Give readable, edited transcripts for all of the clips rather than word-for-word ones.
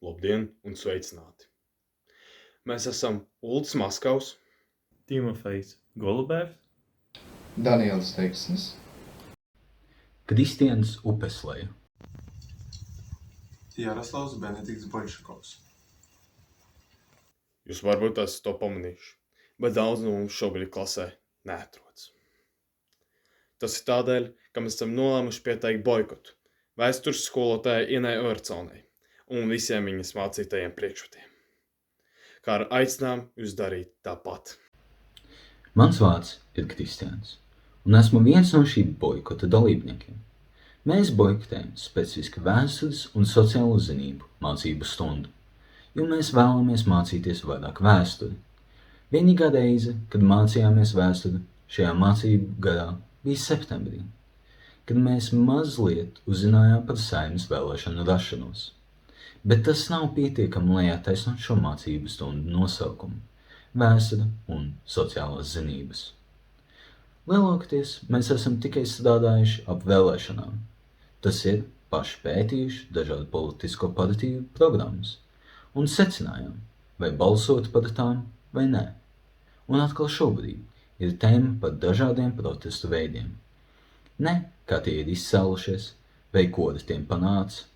Labdien un sveicināti! Mēs esam Uldis Maskavs, Timofejs Golubevs, Daniels Teksnis, Kristians Upesleja, Jaroslavs Benedikts Boļšakovs. Jūs varbūt esat to pamanījuši, bet daudz no mums šobrīd klasē neatrodas. Tas ir tādēļ, ka mēs esam nolēmuši pieteikt boikotu vēstures skolotājai Inai Evertsonai un visiem viņas mācītajiem priekšmetiem, kā ar aicinājumu jūs darīt tāpat. Mans vārds ir Kristians, un esmu viens no šī boikota dalībniekiem. Mēs boikotējam specifiski vēstures un sociālo zinību mācību stundu, jo mēs vēlamies mācīties vairāk vēsturi. Vienīgā reize, kad mācījāmies vēsturi šajā mācību gadā, bija septembrī, kad mēs mazliet uzzinājām par Saeimas vēlēšanu rašanos. Bet tas nav pietiekami, lai attaisnotu šo mācību stundu nosaukumu – vēsture un sociālās zinības. Lielākoties mēs esam tikai strādājuši ap vēlēšanām. Tas ir paši pētījuši dažādu politisko partiju programmas un secinājām, vai balsot par tām vai nē. Un atkal šobrīd ir tēma par dažādiem protestu veidiem. Ne, kā tie ir izcēlušies, vai ko ar tiem panāca,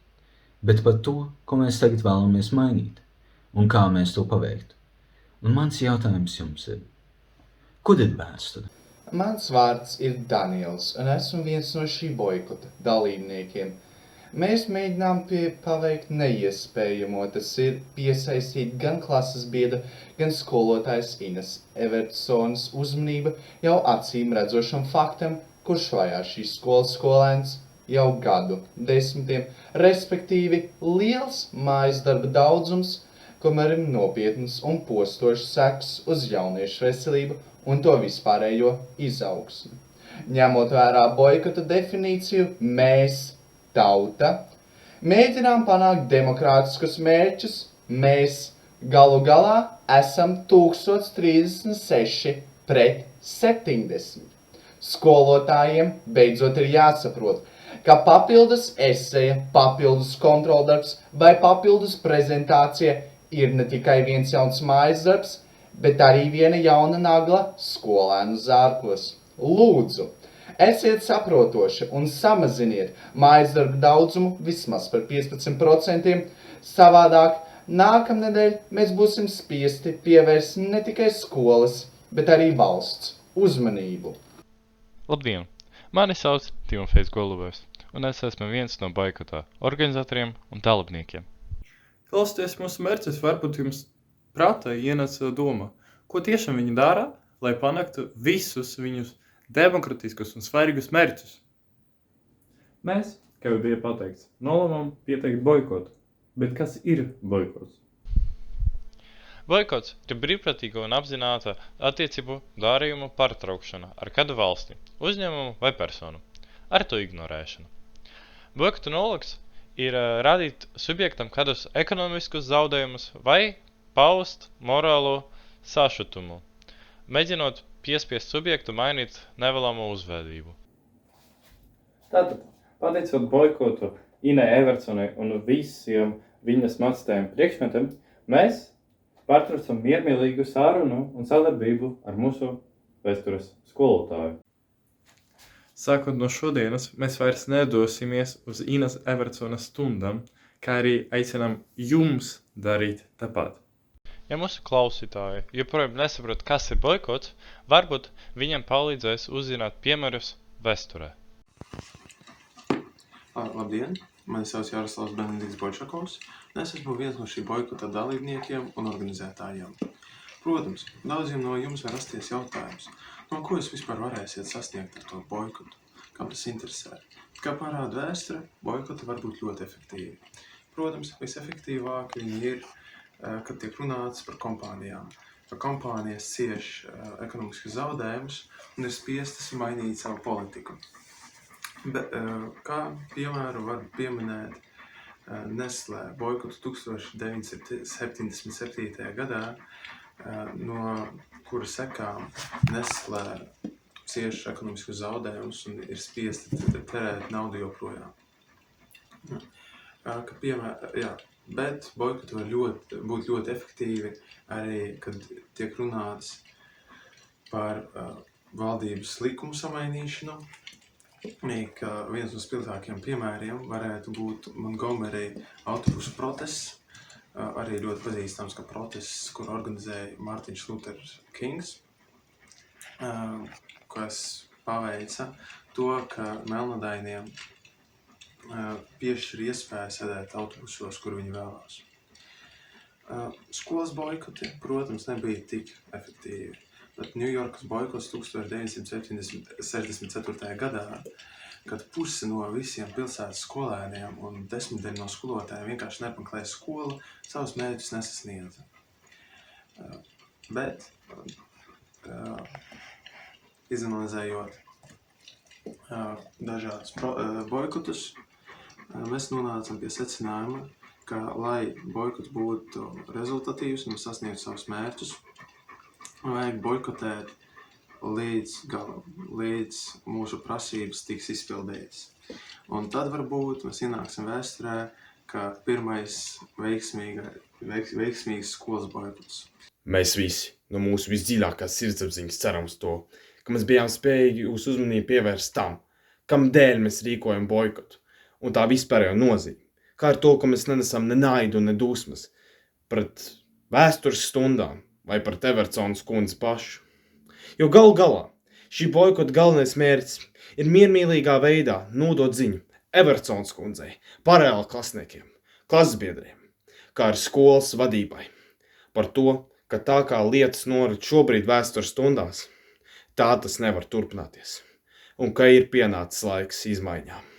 bet par to, ko mēs tagad vēlamies mainīt un kā mēs to paveiktu. Un mans jautājums jums ir, kur ir vēsture? mans vārds ir Daniels, un esmu viens no šī boikota dalībniekiem. Mēs mēģinām paveikt neiespējamo, tas ir piesaistīt gan klases biedra, gan skolotājs Inas Evertsonas uzmanību jau acīm redzošam faktam, kurš vajā šīs skolas skolēns jau gadu desmitiem, respektīvi liels mājas darba daudzums, kamēr ir nopietnas un postošas sekas uz jauniešu veselību un to vispārējo izaugsmi. Ņemot vērā boikota definīciju, mēs, tauta, mēģinām panākt demokrātiskus mērķus, mēs galu galā esam 1036 pret 70. Skolotājiem beidzot ir jāsaprot, ka papildus eseja, papildus kontroldarbs vai papildus prezentācija ir ne tikai viens jauns mājas darbs, bet arī viena jauna nagla skolēnu zārkos. Lūdzu, esiet saprotoši un samaziniet mājas darbu daudzumu vismaz par 15%, savādāk nākamnedēļ mēs būsim spiesti pievērst ne tikai skolas, bet arī valsts uzmanību. Labdien! Mani sauc Timofejs Golubevs, un es esmu viens no boikotā organizatoriem un dalībniekiem. klausoties mūsu mērķus, varbūt jums prātā ienāca doma, ko tiešām viņi dara, lai panāktu visus viņus demokratiskus un svarīgus mērķus. Mēs, kā jau bija pateikts, nolēmām pieteikt boikotu. Bet kas ir boikots? Boikots ir brīvprātīga un apzināta attiecību darījumu pārtraukšana ar kādu valsti, uzņēmumu vai personu, ar to ignorēšanu. Boikota nolūks ir radīt subjektam kādus ekonomiskus zaudējumus vai paust morālo sašutumu, mēģinot piespiest subjektu mainīt nevēlamo uzvedību. Tātad, pateicot boikotu Inai Evertsonai un visiem viņas mācītājiem priekšmetiem, mēs pārtraucam miermīlīgu sarunu un sadarbību ar mūsu vēstures skolotāju. Sākot no šodienas, mēs vairs nedosimies uz Inas Evertsonas stundām, kā arī aicinām jums darīt tāpat. Ja mūsu klausītāji joprojām nesaprot, kas ir boikots, varbūt viņam palīdzēs uzzināt piemērus vēsturē. Labdien! Mani sauc Jaroslavs Benedikts Boļšakovs, un es esmu viens no šī boikota dalībniekiem un organizētājiem. Protams, daudziem no jums var rasties jautājums, no ko jūs vispār varēsiet sasniegt ar to boikotu, kam tas interesē. Kā parāda vēsture, boikoti var būt ļoti efektīvi. Protams, visefektīvāk viņi ir, kad tiek runāts par kompānijām. Ka kompānijas cieš ekonomiskus zaudējumus un ir spiestas mainīt savu politiku. Bet, kā piemēru var pieminēt Nestlé boikotu 1977. gadā, no kura sekām Nestlé cieš ekonomiskus zaudējumus un ir spiesti terēt naudu joprojām. Bet boikoti var būt ļoti efektīvi arī, kad tiek runāts par valdības likumu samainīšanu. Ka viens no spilgtākiem piemēriem varētu būt Montgomery autobusu protests, arī ļoti pazīstams, ka protests, kur organizēja Mārtiņš Luters Kings, kas paveica to, ka melnadainiem piešķir iespēju sēdēt autobusos, kur viņi vēlās. Skolas boikoti, protams, nebija tik efektīvi, bet Ņujorkas boikots 1964. gadā, kad pusi no visiem pilsētas skolēniem un 10 no skolotājiem vienkārši neapmeklēja skolu, savus mērķus nesasniedza. Bet, izanalizējot dažādus boikotus, mēs nonācam pie secinājuma, ka, lai boikots būtu rezultatīvs un sasniegtu savus mērķus, vajag boikotēt līdz galam, līdz mūsu prasības tiks izpildītas. Un tad varbūt mēs ienāksim vēsturē, ka pirmais veiksmīgs skolas boikots. Mēs visi no mūsu visdziļākās sirdsapziņas ceram uz to, ka mēs bijām spējīgi jūsu uzmanību pievērst tam, kam dēļ mēs rīkojam boikotu, un tā vispārējo nozīmi. Kā ar to, ka mēs nenesam ne naidu, ne dusmas pret vēstures stundām vai pret Everconas kundzi pašu. Jo galu galā šī boikota galvenais mērķis ir miermīlīgā veidā nodot ziņu Everconas kundzei, paralēli klasniekiem, klases biedriem, kā ar skolas vadībai par to, ka tā kā lietas norit šobrīd vēstures stundās, tā tas nevar turpināties un ka ir pienācis laiks izmaiņām.